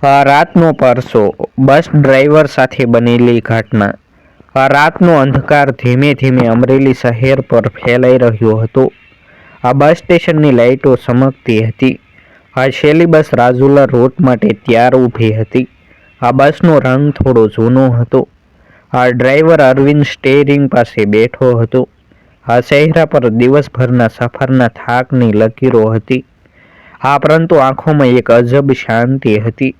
રાતનો પરસો bus driver સાથે બનેલી ઘટના। રાતનો અંધકાર ધીમે ધીમે અમરેલી શહેર પર ફેલાઈ રહ્યો હતો। આ બસ સ્ટેશનની લાઇટો ચમકતી હતી। છેલ્લી બસ રાજુલા રૂટ માટે તૈયાર ઊભી હતી। આ બસનો રંગ થોડો જૂનો હતો। ડ્રાઈવર અરવિંદ સ્ટેરિંગ પાસે બેઠો હતો। ચહેરા પર દિવસભરના સફરના થાકની લકીરો હતી। પરંતુ આંખોમાં એક અજબ શાંતિ હતી।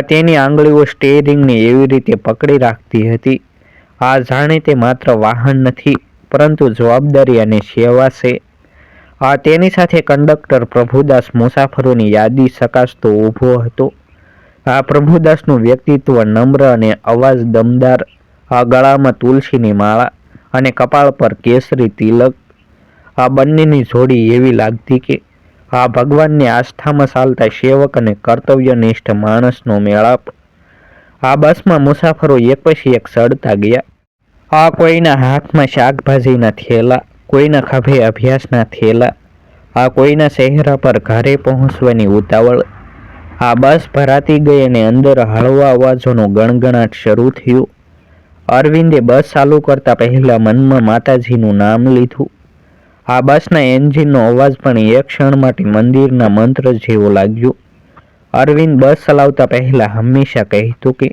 તેની આંગળીઓ સ્ટેરિંગને એવી રીતે પકડી રાખતી હતી જાણે તે માત્ર વાહન નથી પરંતુ જવાબદારી અને સેવા છે। તેની સાથે કંડક્ટર પ્રભુદાસ મુસાફરોની યાદી ચકાસતો ઊભો હતો। પ્રભુદાસનું વ્યક્તિત્વ નમ્ર અને અવાજ દમદાર। ગળામાં તુલસીની માળા અને કપાળ પર કેસરી તિલક। બંનેની જોડી એવી લાગતી કે ભગવાનની આસ્થામાં ચાલતા સેવક અને કર્તવ્યનિષ્ઠ માણસનો મેળાપ। બસમાં મુસાફરો એક પછી એક ચડતા ગયા। કોઈના હાથમાં શાકભાજીના થેલા, કોઈના ખભે અભ્યાસના થેલા, કોઈના ચહેરા પર ઘરે પહોંચવાની ઉતાવળ। બસ ભરાતી ગઈ અને અંદર હળવા અવાજોનો ગણગણાટ શરૂ થયો। અરવિંદે બસ ચાલુ કરતા પહેલા મનમાં માતાજીનું નામ લીધું। બસના એન્જિનનો અવાજ પણ એક ક્ષણ માટે મંદિરના મંત્ર જેવો લાગ્યો। અરવિંદ બસ ચલાવતા પહેલા હંમેશા કહેતો કે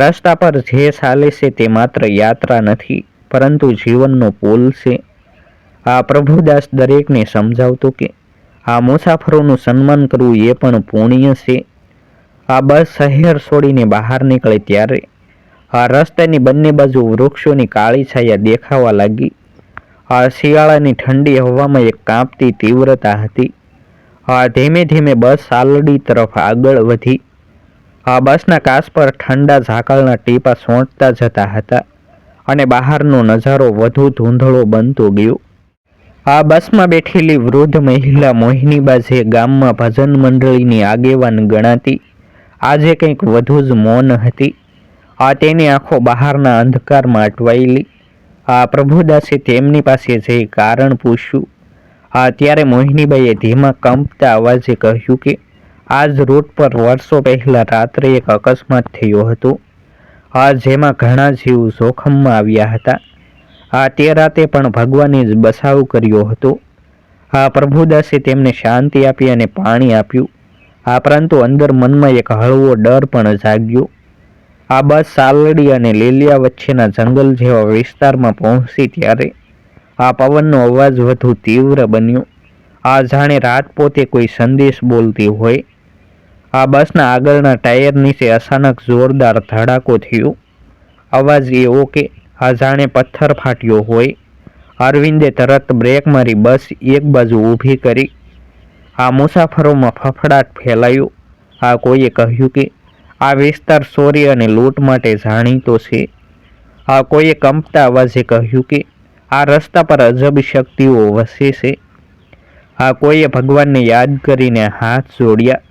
રસ્તા પર જે ચાલે છે તે માત્ર યાત્રા નથી પરંતુ જીવનનો પુલ છે। પ્રભુદાસ દરેકને સમજાવતો કે મુસાફરોનું સન્માન કરવું એ પણ પુણ્ય છે। બસ શહેર છોડીને બહાર નીકળે ત્યારે રસ્તાની બંને બાજુ વૃક્ષોની કાળી છાયા દેખાવા લાગી। શિયાળાની ઠંડી હવામાં એક કાંપતી તીવ્રતા હતી। ધીમે ધીમે બસ સાલડી તરફ આગળ વધી। બસના કાચ પર ઠંડા ઝાકળના ટીપા સોંટતા જતા હતા અને બહારનો નજારો વધુ ધૂંધળો બનતો ગયો। બસમાં બેઠેલી વૃદ્ધ મહિલા મોહિનીબા જે ગામમાં ભજન મંડળીની આગેવાન ગણાતી આજે કંઈક વધુ જ મૌન હતી। તેની આંખો બહારના અંધકારમાં અટવાયેલી। પ્રભુદાસે તેમની પાસે જઈ કારણ પૂછ્યું। ત્યારે મોહિનીબાઈએ ધીમા કંપતા અવાજે કહ્યું કે આજ રૂટ પર વર્ષો પહેલા રાત્રે એક અકસ્માત થયો હતો જેમાં ઘણા જીવ જોખમમાં આવ્યા હતા। તે રાતે પણ ભગવાને જ બચાવ કર્યો હતો। પ્રભુદાસે તેમને શાંતિ આપી અને પાણી આપ્યું। પરંતુ અંદર મનમાં એક હળવો ડર પણ જાગ્યો। બસ સાલડી અને લીલિયા વચ્ચેના જંગલ જેવા વિસ્તારમાં પહોંચી ત્યારે પવનનો અવાજ વધુ તીવ્ર બન્યો। જાણે રાત પોતે કોઈ સંદેશ બોલતી હોય। બસના આગળના ટાયર નીચે અચાનક જોરદાર ધડાકો થયો। અવાજ એવો કે જાણે પથ્થર ફાટ્યો હોય। અરવિંદે તરત બ્રેક મારી બસ એક બાજુ ઊભી કરી। મુસાફરોમાં ફફડાટ ફેલાયો। કોઈએ કહ્યું કે આ વિસ્તાર ચોરી અને લૂંટ માટે જાણીતો છે। કોઈએ કંપતા અવાજે કહ્યું કે આ રસ્તા પર અજબ શક્તિઓ વસે છે। કોઈએ ભગવાનને યાદ કરીને હાથ જોડ્યા।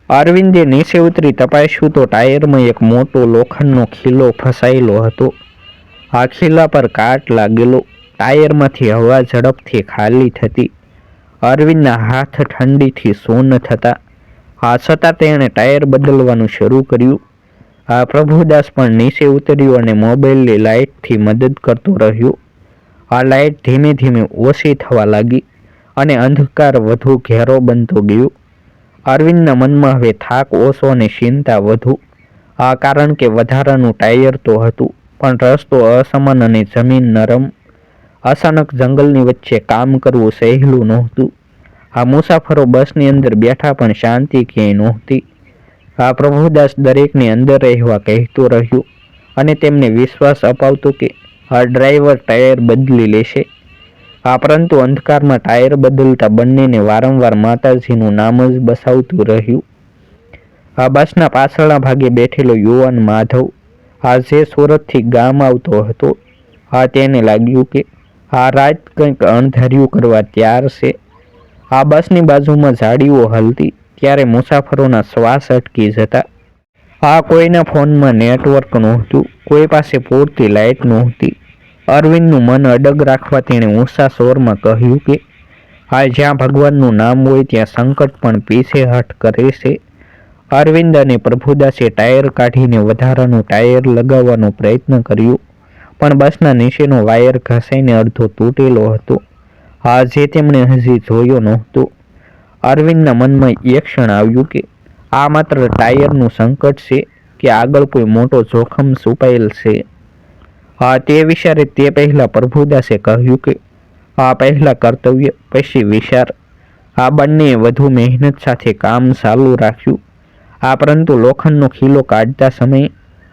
અરવિંદે નીચે ઉતરી તપાસ્યું તો ટાયરમાં એક મોટો લોખંડનો ખીલો ફસાયેલો હતો। ખીલા પર કાટ લાગેલો। ટાયરમાંથી હવા ઝડપથી ખાલી થતી। અરવિંદના હાથ ઠંડીથી સૂન થતા। છતાં તેણે ટાયર બદલવાનું શરૂ કર્યું। પ્રભુદાસ પણ નીચે ઉતર્યો અને મોબાઈલની લાઇટથી મદદ કરતો રહ્યો। લાઇટ ધીમે ધીમે ઓછી થવા લાગી અને અંધકાર વધુ ઘેરો બનતો ગયો। અરવિંદના મનમાં હવે થાક ઓછો અને ચિંતા વધુ। કારણ કે વધારાનું ટાયર તો હતું પણ રસ્તો અસમાન અને જમીન નરમ। અચાનક જંગલની વચ્ચે કામ કરવું સહેલું નહોતું। મુસાફરો બસની અંદર બેઠા પણ શાંતિ ક્યાંય નહોતી। પ્રભુદાસ દરેકને અંદર રહેવા કહેતો રહ્યો અને તેમને વિશ્વાસ અપાવતો કે ડ્રાઈવર ટાયર બદલી લેશે। પરંતુ અંધકારમાં ટાયર બદલતા બંનેને વારંવાર માતાજીનું નામ જ બસાવતું રહ્યું। બસના પાછળના ભાગે બેઠેલો યુવાન માધવ જે સુરતથી ગામ આવતો હતો તેને લાગ્યું કે રાત કંઈક અણધાર્યું કરવા તૈયાર છે। બસની બાજુમાં ઝાડીઓ હલતી ત્યારે મુસાફરોના શ્વાસ અટકી જતા। કોઈના ફોનમાં નેટવર્ક નહોતું, કોઈ પાસે પૂરતી લાઇટ નહોતી। અરવિંદનું મન અડગ રાખવા તેણે ઊંચા સ્વરમાં કહ્યું કે જ્યાં ભગવાનનું નામ હોય ત્યાં સંકટ પણ પીછેહઠ કરે છે। અરવિંદ અને પ્રભુદાસે ટાયર કાઢીને વધારાનું ટાયર લગાવવાનો પ્રયત્ન કર્યો, પણ બસના નીચેનો વાયર ઘસાઈને અડધો તૂટેલો હતો. જે તેમણે હજી જોયો નહોતો. અરવિંદના મનમાં એક ક્ષણ આવ્યું કે આ માત્ર ટાયરનું સંકટ છે કે આગળ કોઈ મોટો જોખમ છુપાયેલ છે. તે વિચારે તે પહેલા પ્રભુદાસે કહ્યું કે પહેલા કર્તવ્ય પછી વિચાર. બંને વધુ મહેનત સાથે કામ ચાલુ રાખ્યું. પરંતુ લોખંડનો ખીલો કાઢતા સમયે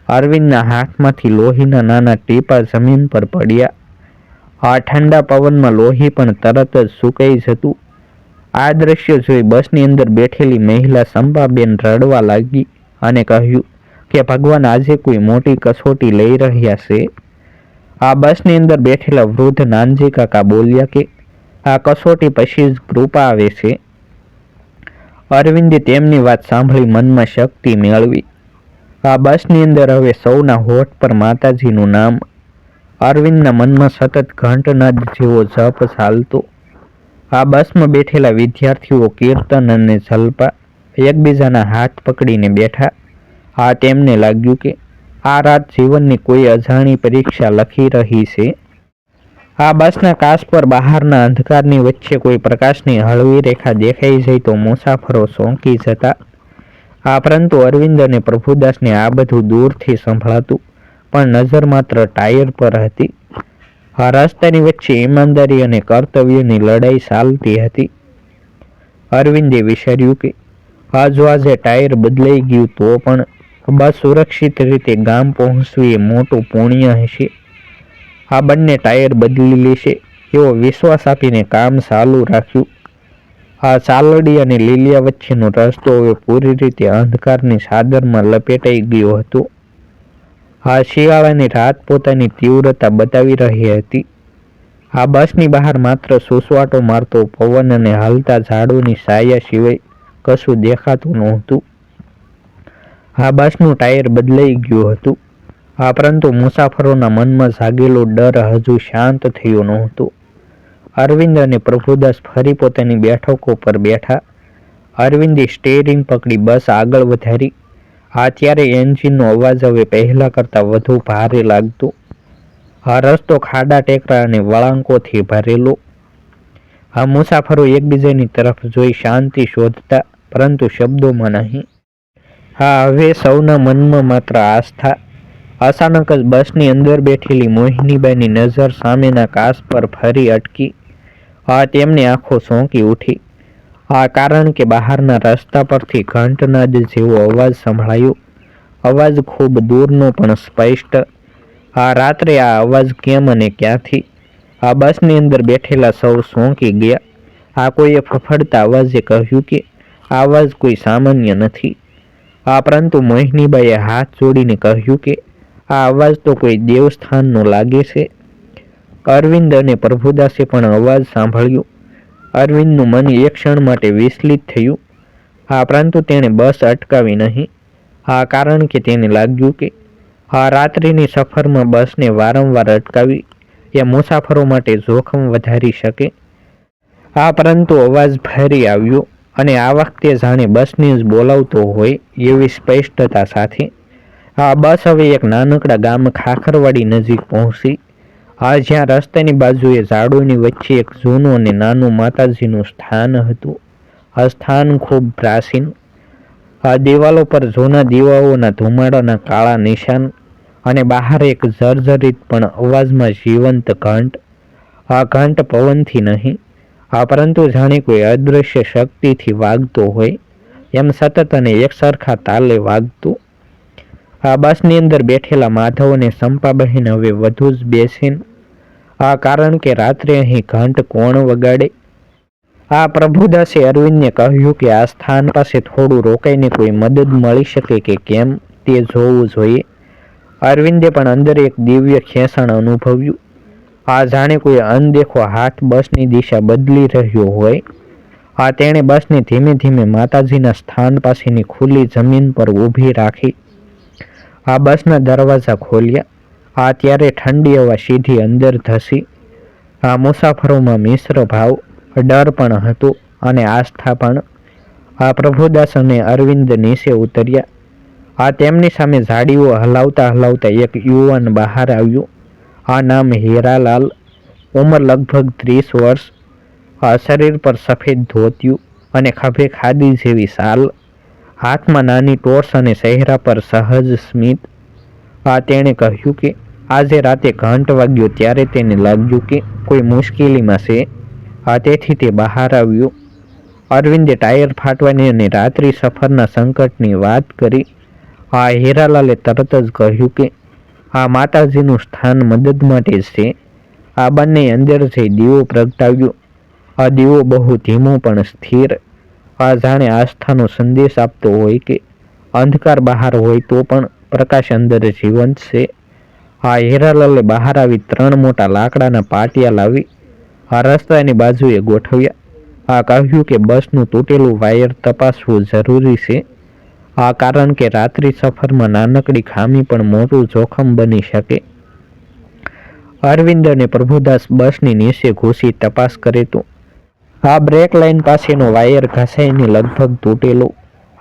અરવિંદના હાથમાંથી લોહીના નાના ટીપા જમીન પર પડ્યા. ઠંડા પવનમાં લોહી પણ તરત જ સુકાઈ જતું. આ દ્રશ્ય જોઈ બસની અંદર બેઠેલી મહિલા સંપાબેન રડવા લાગી અને કહ્યું કે ભગવાન આજે કોઈ મોટી કસોટી લઈ રહ્યા છે. બસની અંદર બેઠેલા વૃદ્ધ નાનજી કાકા બોલ્યા કે આ કસોટી પછી જ કૃપા આવે છે. અરવિંદે તેમની વાત સાંભળી મનમાં શક્તિ મેળવી. બસની અંદર હવે સૌના હોઠ પર માતાજીનું નામ. અરવિંદના મનમાં સતત ઘંટનાદ જેવો જપ ચાલતો. બસમાં બેઠેલા વિદ્યાર્થીઓ કીર્તન અને જલ્પા એકબીજાના હાથ પકડીને બેઠા. તેમને લાગ્યું કે આ રાત જીવનની કોઈ અજાણી પરીક્ષા લખી રહી છે. બસના કાચ પર બહારના અંધકારની વચ્ચે કોઈ પ્રકાશની હળવી રેખા દેખાઈ જાય તો મુસાફરો ચોંકી જતા. પરંતુ અરવિંદ અને પ્રભુદાસને આ બધું દૂરથી સંભળાતું, પણ નજર માત્ર ટાયર પર હતી. રસ્તાની વચ્ચે ઈમાનદારી અને કર્તવ્યની લડાઈ ચાલતી હતી. અરવિંદે વિચાર્યું કે જો આજે ટાયર બદલાઈ ગયું તો પણ બસ સુરક્ષિત રીતે ગામ પહોંચવી એ મોટું પુણ્ય હશે. બંને ટાયર બદલી લેશે એવો વિશ્વાસ આપીને કામ ચાલુ રાખ્યું. ચાલડી અને લીલિયા વચ્ચેનો રસ્તો હવે પૂરી રીતે અંધકારની ચાદરમાં લપેટાઈ ગયો હતો. શિયાળાની રાત પોતાની તીવ્રતા બતાવી રહી હતી. બસની બહાર માત્ર સુસવાટો મારતો પવન અને હાલતા ઝાડોની છાયા સિવાય કશું દેખાતું નહોતું. બસનું ટાયર બદલાઈ ગયું હતું. પરંતુ મુસાફરોના મનમાં જાગેલો ડર હજુ શાંત થયો નહોતો. અરવિંદ અને પ્રભુદાસ ફરી પોતાની બેઠકો પર બેઠા. અરવિંદે સ્ટેરિંગ પકડી બસ આગળ વધારી. ત્યારે એન્જિનનો અવાજ હવે પહેલા કરતાં વધુ ભારે લાગતો. રસ્તો ખાડા ટેકરા અને વળાંકોથી ભરેલો. મુસાફરો એકબીજાની તરફ જોઈ શાંતિ શોધતા, પરંતુ શબ્દોમાં નહીં. હવે સૌના મનમાં માત્ર આસ્થા. અચાનક જ બસની અંદર બેઠેલી મોહિનીબાઈની નજર સામેના કાચ પર ફરી અટકી. તેમની આંખો ચોંકી ઉઠી. કારણ કે બહારના રસ્તા પરથી ઘંટનાદ જેવો અવાજ સંભળાયો. અવાજ ખૂબ દૂરનો પણ સ્પષ્ટ. રાત્રે આ અવાજ કેમ અને ક્યાંથી? બસની અંદર બેઠેલા સૌ ચોંકી ગયા. કોઈએ ફફડતા અવાજે કહ્યું કે આ અવાજ કોઈ સામાન્ય નથી. પરંતુ મોહિનીબાઈએ હાથ જોડીને કહ્યું કે આ અવાજ તો કોઈ દેવસ્થાનનો લાગે છે. અરવિંદ અને પ્રભુદાસે પણ અવાજ સાંભળ્યો. અરવિંદનું મન એક ક્ષણ માટે વિચલિત થયું. પરંતુ તેણે બસ અટકાવી નહીં. કારણ કે તેને લાગ્યું કે રાત્રિની સફરમાં બસને વારંવાર અટકાવી એ મુસાફરો માટે જોખમ વધારી શકે. પરંતુ અવાજ ફરી આવ્યો, અને આ વખતે જાણે બસને જ બોલાવતો હોય એવી સ્પષ્ટતા સાથે. બસ હવે એક નાનકડા ગામ ખાખરવાડી નજીક પહોંચી. જ્યાં રસ્તાની બાજુએ ઝાડોની વચ્ચે એક જૂનું અને નાનું માતાજીનું સ્થાન હતું. સ્થાન ખૂબ પ્રાચીન. દિવાલો પર જૂના દીવાઓના ધુમાડાના કાળા નિશાન, અને બહાર એક જર્જરિત પણ અવાજમાં જીવંત ઘંટ. ઘંટ પવનથી નહીં, પરંતુ જાણે કોઈ અદૃશ્ય શક્તિથી વાગતો હોય એમ સતત અને એકસરખા તાલે વાગતું. બસની અંદર બેઠેલા માધવ અને સંપાબહેન હવે વધુ જ બેસીન. કારણ કે રાત્રે અહીં ઘંટ કોણ વગાડે? પ્રભુદાસે અરવિંદને કહ્યું કે આ સ્થાન પાસે થોડું રોકાઈને કોઈ મદદ મળી શકે કે કેમ તે જોવું જોઈએ. અરવિંદે પણ અંદર એક દિવ્ય ખેંચાણ અનુભવ્યું. જાણે કોઈ અનદેખો હાથ બસની દિશા બદલી રહ્યો હોય. તેણે બસને ધીમે ધીમે માતાજીના સ્થાન પાસેની ખુલ્લી જમીન પર ઊભી રાખી. બસના દરવાજા ખોલ્યા. ત્યારે ઠંડી હવા સીધી અંદર ધસી. મુસાફરોમાં મિશ્ર ભાવ, ડર પણ હતો અને આસ્થા પણ. આ પ્રભુદાસ અને અરવિંદ નીચે ઉતર્યા. તેમની સામે ઝાડીઓ હલાવતા હલાવતા એક યુવાન બહાર આવ્યો. નામ હીરાલાલ, ઉંમર લગભગ 30 વર્ષ. શરીર પર સફેદ ધોતિયું અને ખભે ખાદી જેવી શાલ, હાથમાં નાની ટોર્ચ અને ચહેરા પર સહજ સ્મિત. તેણે કહ્યું કે આજે રાતે ઘંટ વાગ્યો ત્યારે તેને લાગ્યું કે કોઈ મુશ્કેલીમાં છે. તેથી તે બહાર આવ્યો. અરવિંદે ટાયર ફાટવાની અને રાત્રિ સફરના સંકટની વાત કરી. હીરાલાલે તરત જ કહ્યું કે માતાજીનું સ્થાન મદદ માટે છે. બંને અંદર જઈ દીવો પ્રગટાવ્યો. દીવો બહુ ધીમો પણ સ્થિર, જાણે આસ્થાનો સંદેશ આપતો હોય કે અંધકાર બહાર હોય તો પણ પ્રકાશ અંદર જીવંત છે. હીરાલાલે બહાર આવી 3 મોટા લાકડાના પાટિયા લાવી રસ્તાની બાજુએ ગોઠવ્યા. કહ્યું કે બસનું તૂટેલું વાયર તપાસવું જરૂરી છે. કારણ કે રાત્રિ સફરમાં નાનકડી ખામી પણ મોટું જોખમ બની શકે. અરવિંદ અને પ્રભુદાસ બસની નીચે ઘૂસી તપાસ કરે તો બ્રેક લાઇન પાસેનો વાયર ઘસાઈને લગભગ તૂટેલો.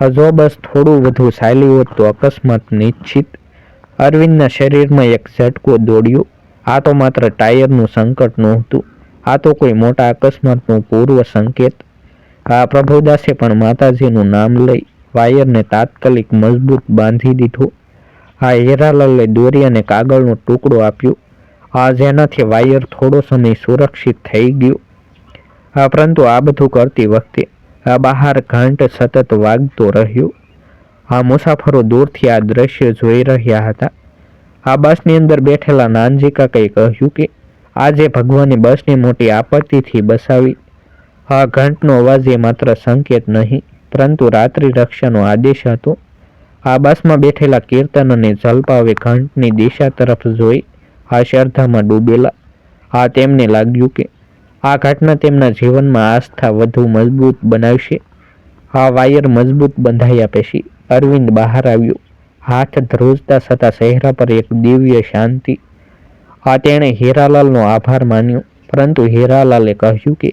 જો બસ થોડું વધુ ચાલી હોત તો અકસ્માત નિશ્ચિત. અરવિંદના શરીરમાં એક ઝટકો દોડ્યો. તો માત્ર ટાયરનું સંકટ નહોતું, તો કોઈ મોટા અકસ્માતનું પૂર્વ સંકેત. પ્રભુદાસે પણ માતાજીનું નામ લઈ વાયરને તાત્કાલિક મજબૂત બાંધી દીધો. હીરાલાલે દોરી અને કાગળનો ટુકડો આપ્યો, જેનાથી વાયર થોડો સમય સુરક્ષિત થઈ ગયો. પરંતુ આ બધું કરતી વખતે બહાર ઘંટ સતત વાગતો રહ્યો. મુસાફરો દૂરથી આ દ્રશ્ય જોઈ રહ્યા હતા. બસની અંદર બેઠેલા નાનજી કાકાએ કહ્યું કે આજે ભગવાને બસને મોટી આપત્તિથી બચાવી. ઘંટનો અવાજ એ માત્ર સંકેત નહીં પરંતુ રાત્રિ રક્ષાનો આદેશ હતો. બસમાં બેઠેલા કીર્તન અને જલપાવે ઘંટની દિશા તરફ જોઈ શ્રદ્ધામાં ડૂબેલા. તેમને લાગ્યું કે આ ઘટના તેમના જીવનમાં આસ્થા વધુ મજબૂત બનાવશે. વાયર મજબૂત બંધાયા પછી અરવિંદ બહાર આવ્યો, હાથ ધ્રુજતા છતાં ચહેરા પર એક દિવ્ય શાંતિ. તેણે હીરાલાલનો આભાર માન્યો, પરંતુ હીરાલાલે કહ્યું કે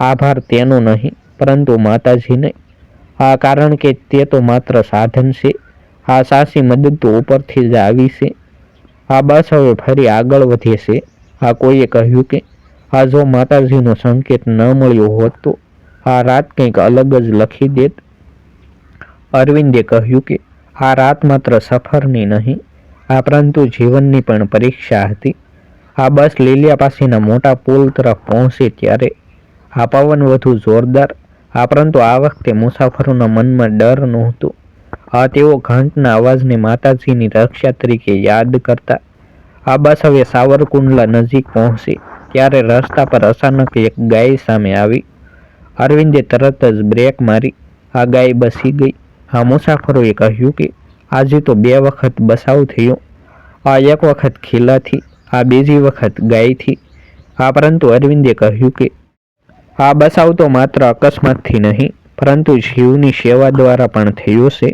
આભાર તેનો નહીં પરંતુ માતાજીને. કારણ કે તે તો માત્ર સાધન છે. સાચી મદદ તો ઉપરથી જ આવી છે. બસ હવે ફરી આગળ વધે છે. કોઈએ કહ્યું કે જો માતાજીનો સંકેત ન મળ્યો હોત તો રાત કંઈક અલગ જ લખી દેત. અરવિંદે કહ્યું કે રાત માત્ર સફરની નહીં પરંતુ જીવનની પણ પરીક્ષા હતી. બસ લીલિયા પાસેના મોટા પુલ તરફ પહોંચે ત્યારે પવન વધુ જોરદાર, પરંતુ આ વખતે મુસાફરોના મનમાં ડર નહોતો. તેઓ ઘંટના અવાજને માતાજીની રક્ષા તરીકે યાદ કરતા. બસ હવે સાવરકુંડલા નજીક પહોંચી ત્યારે રસ્તા પર અચાનક એક ગાય સામે આવી. અરવિંદે તરત જ બ્રેક મારી. ગાય બસી ગઈ. મુસાફરોએ કહ્યું કે આજે તો 2 વખત બચાવ થયો. એક વખત ખીલાથી, બીજી વખત ગાયથી. પરંતુ અરવિંદે કહ્યું કે બચાવ તો માત્ર અકસ્માતથી નહીં પરંતુ જીવની સેવા દ્વારા પણ થયો છે.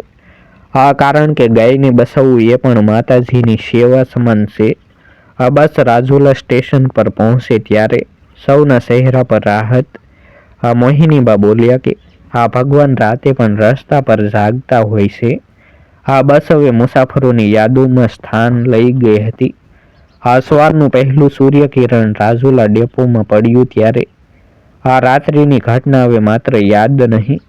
કારણ કે ગાયને બચાવવું એ પણ માતાજીની સેવા સમાન છે. બસ રાજુલા સ્ટેશન પર પહોંચે ત્યારે સૌના ચહેરા પર રાહત. મોહિનીબા બોલ્યા કે ભગવાન રાતે પણ રસ્તા પર જાગતા હોય છે. બસ હવે મુસાફરોની યાદોમાં સ્થાન લઈ ગઈ હતી. સવારનું પહેલું સૂર્યકિરણ રાજુલા ડેપોમાં પડ્યું ત્યારે રાત્રિની ઘટના હવે માત્ર યાદ નહીં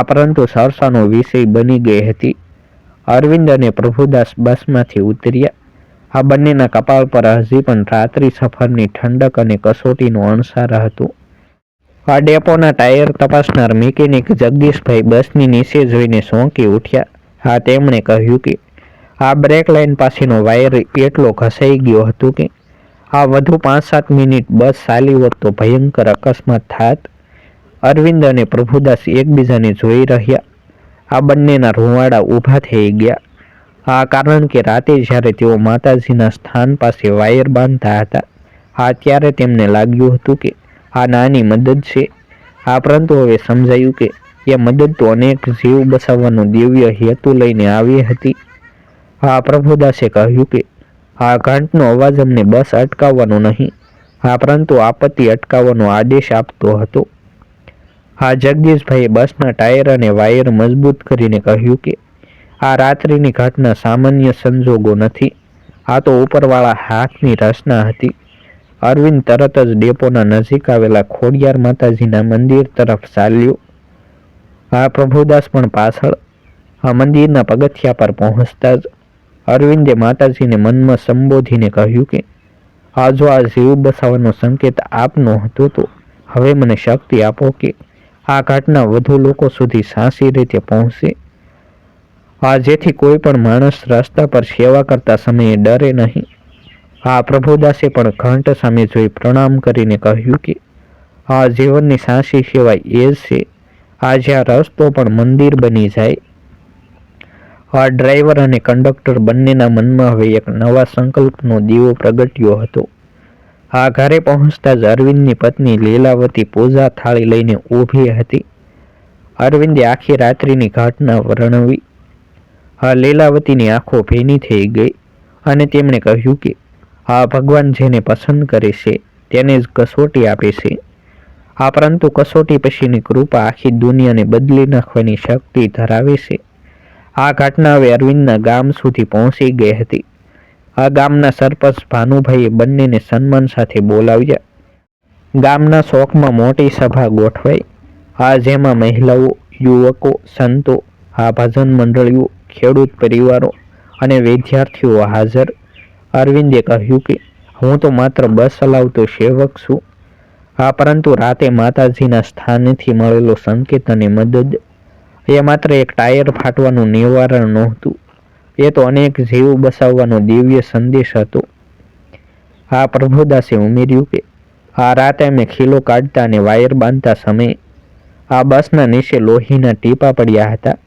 પરંતુ ચર્ચાનો વિષય બની ગઈ હતી. અરવિંદ અને પ્રભુદાસ બસમાંથી ઉતર્યા. બંનેના કપાળ પર હજી પણ રાત્રિ સફરની ઠંડક અને કસોટીનો અણસાર હતો. ડેપોના ટાયર તપાસનાર મિકેનિક જગદીશભાઈ બસની નીચે જોઈને ચોંકી ઉઠ્યા. તેમણે કહ્યું કે બ્રેક લાઇન પાસેનો વાયર એટલો ઘસાઈ ગયો હતો કે વધુ 5-7 મિનિટ બસ ચાલી હોત તો ભયંકર અકસ્માત થાત. અરવિંદ અને પ્રભુદાસ એકબીજાને જોઈ રહ્યા. બંનેના રૂંવાડા ઊભા થઈ ગયા. કારણ કે રાતે જ્યારે તેઓ માતાજીના સ્થાન પાસે વાયર બાંધતા હતા ત્યારે તેમને લાગ્યું હતું કે નાની મદદ છે. પરંતુ હવે સમજાયું કે એ મદદ તો અનેક જીવ બચાવવાનો દિવ્ય હેતુ લઈને આવી હતી. પ્રભુદાસે કહ્યું કે ઘંટનો અવાજ અમને બસ અટકાવવાનો નહીં પરંતુ આપત્તિ અટકાવવાનો આદેશ આપતો હતો. આ જગદીશભાઈએ બસના ટાયર અને વાયર મજબૂત કરીને કહ્યું કે આ રાત્રિની ઘટના સામાન્ય સંજોગો નથી, આ તો ઉપરવાળા હાથની રચના હતી. અરવિંદ તરત જ ડેપોના નજીક આવેલા ખોડિયાર માતાજીના મંદિર તરફ ચાલ્યો. આ પ્રભુદાસ પણ પાછળ. આ મંદિરના પગથિયા પર પહોંચતા જ અરવિંદે માતાજીને મનમાં સંબોધીને કહ્યું કે જો આ જીવ બસાવવાનો સંકેત આપનો હતો તો હવે મને શક્તિ આપો કે આ ઘટના વધુ લોકો સુધી સાચી રીતે પહોંચે, જેથી કોઈ પણ માણસ રસ્તા પર સેવા કરતા સમયે ડરે નહીં. પ્રભુદાસે પણ ઘંટ સામે જોઈ પ્રણામ કરીને કહ્યું કે જીવનની સાચી સેવા એ જ છે જ્યાં રસ્તો પણ મંદિર બની જાય. ડ્રાઈવર અને કંડક્ટર બંનેના મનમાં હવે એક નવા સંકલ્પનો દીવો પ્રગટ્યો હતો. ઘરે પહોંચતા જ અરવિંદની પત્ની લીલાવતી પૂજા થાળી લઈને ઊભી હતી. અરવિંદે આખી રાત્રિની ઘટના વર્ણવી. લીલાવતીની આંખો ભીની થઈ ગઈ અને તેમણે કહ્યું કે ભગવાન જેને પસંદ કરે છે તેને જ કસોટી આપે છે. પરંતુ કસોટી પછીની કૃપા આખી દુનિયાને બદલી નાખવાની શક્તિ ધરાવે છે. આ ઘટના હવે અરવિંદના ગામ સુધી પહોંચી ગઈ હતી. ગામના સરપંચ ભાનુભાઈએ બંનેને સન્માન સાથે બોલાવ્યા. ગામના ચોકમાં મોટી સભા ગોઠવાઈ. જેમાં મહિલાઓ, યુવકો, સંતો, ભજન મંડળીઓ, ખેડૂત પરિવારો અને વિદ્યાર્થીઓ હાજર. અરવિંદે કહ્યું કે હું તો માત્ર બસ ચલાવતો સેવક છું, પરંતુ રાતે માતાજીના સ્થાનેથી મળેલો સંકેત અને મદદ એ માત્ર એક ટાયર ફાટવાનું નિવારણ નહોતું, એ તો અનેક જીવ બસાવવાનો દિવ્ય સંદેશ હતો. પ્રભુદાસે ઉમેર્યું કે રાતે અમે ખીલો કાઢતા અને વાયર બાંધતા સમયે બસના નીચે લોહીના ટીપા પડ્યા હતા.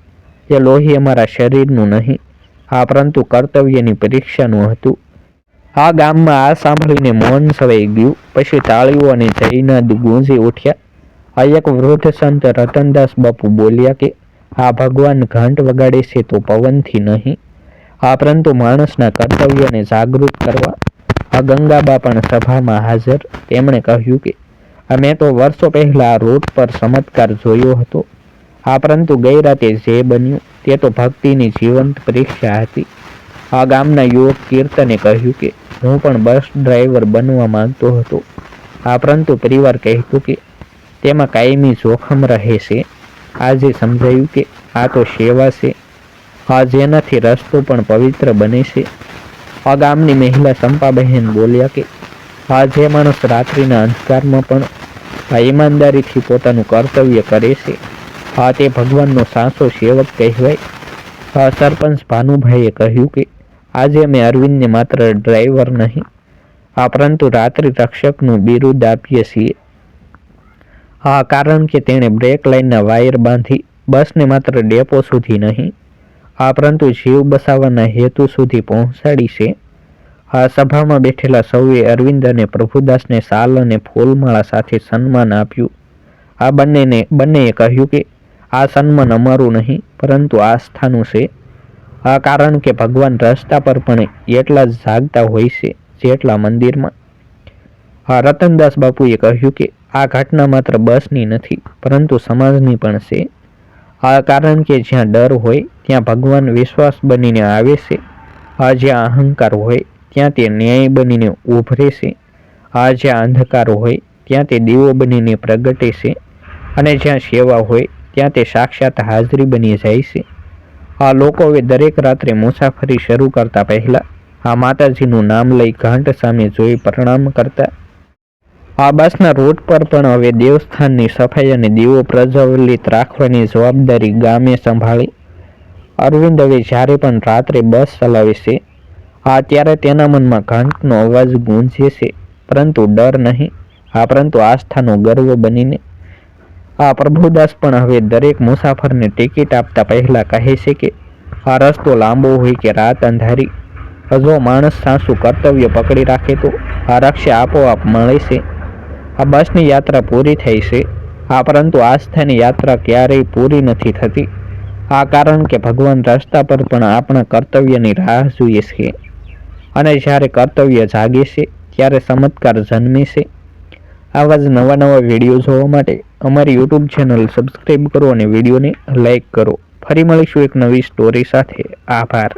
એ લોહી અમારા શરીરનું નહીં, પરંતુ કર્તવ્યની પરીક્ષાનું હતું. ગામમાં સાંભળીને મૌન છવાઈ ગયું. પછી તાળીઓ અને જયનાદ ગુંજી ઉઠ્યા. એક વૃદ્ધ સંત રતનદાસ બાપુ બોલ્યા કે ભગવાન ઘંટ વગાડે છે તો પવનથી નહીં, પરંતુ માણસના કર્તવ્યને જાગૃત કરવા. ગંગાબા પણ સભામાં હાજર. તેમણે કહ્યું કે મેં તો વર્ષો પહેલા આ રૂટ પર ચમત્કાર જોયો હતો, પરંતુ ગઈ રાતે જે બન્યું તે તો ભક્તિની જીવંત પરીક્ષા હતી. ગામના યુવક કીર્તને કહ્યું કે હું પણ બસ ડ્રાઈવર બનવા માંગતો હતો, પરંતુ પરિવાર કહેતું કે તેમાં કાયમી જોખમ રહે છે. આજે સમજાયું કે આ તો સેવા છે, જેનાથી રસ્તો પણ પવિત્ર બને છે. ગામની મહિલા સંપાબહેન બોલ્યા કે જે માણસ રાત્રિના અંધકારમાં પણ ઈમાનદારીથી પોતાનું કર્તવ્ય કરે છે, તે ભગવાનનો સાચો સેવક કહેવાય. સરપંચ ભાનુભાઈએ કહ્યું કે આજે અમે અરવિંદને માત્ર ડ્રાઈવર નહીં, પરંતુ રાત્રિ રક્ષકનું બિરુદ આપીએ છીએ. કારણ કે તેણે બ્રેક લાઇનના વાયર બાંધી બસને માત્ર ડેપો સુધી નહીં, પરંતુ જીવ બસાવવાના હેતુ સુધી પહોંચાડી છે. સભામાં બેઠેલા સૌએ અરવિંદ અને પ્રભુદાસને શાલ અને ફૂલમાળા સાથે સન્માન આપ્યું. બંનેએ કહ્યું કે આ સન્માન અમારું નહીં, પરંતુ આસ્થાનું છે. કારણ કે ભગવાન રસ્તા પર પણ એટલા જ જાગતા હોય છે જેટલા મંદિરમાં. રતનદાસ બાપુએ કહ્યું કે આ ઘટના માત્ર બસની નથી, પરંતુ સમાજની પણ છે. કારણ કે જ્યાં ડર હોય ત્યાં ભગવાન વિશ્વાસ બનીને આવે છે. જ્યાં અહંકાર હોય ત્યાં તે ન્યાય બનીને ઉભરે છે. જ્યાં અંધકાર હોય ત્યાં તે દીવો બનીને પ્રગટે છે. અને જ્યાં સેવા હોય ત્યાં તે સાક્ષાત હાજરી બની જાય છે. લોકો હવે દરેક રાત્રે મુસાફરી શરૂ કરતા પહેલા માતાજીનું નામ લઈ ઘંટ સામે જોઈ પ્રણામ કરતા. બસના રૂટ પર પણ હવે દેવસ્થાનની સફાઈ અને દીવો પ્રજ્વલિત રાખવાની જવાબદારી ગામે સંભાળી. અરવિંદ હવે જ્યારે પણ રાત્રે બસ ચલાવે છે, ત્યારે તેના મનમાં ઘંટનો અવાજ ગૂંજે છે, પરંતુ ડર નહીં, પરંતુ આસ્થાનો ગર્વ બનીને. પ્રભુદાસ પણ હવે દરેક મુસાફરને ટિકિટ આપતા પહેલા કહે છે કે રસ્તો લાંબો હોય કે રાત અંધારી, જો માણસ સાચું કર્તવ્ય પકડી રાખે તો રક્ષા આપોઆપ મળે છે. બસની યાત્રા પૂરી થઈ છે, પરંતુ આસ્થાની યાત્રા ક્યારેય પૂરી નથી થતી. કારણ કે ભગવાન રસ્તા પર પણ આપણા કર્તવ્યની રાહ જોઈએ છે. અને જ્યારે કર્તવ્ય જાગે છે ત્યારે ચમત્કાર જન્મે છે. આવા જ નવા વિડીયો જોવા માટે અમારી યુટ્યુબ ચેનલ સબસ્ક્રાઈબ કરો અને વિડીયોને લાઈક કરો. ફરી મળીશું એક નવી સ્ટોરી સાથે. આભાર.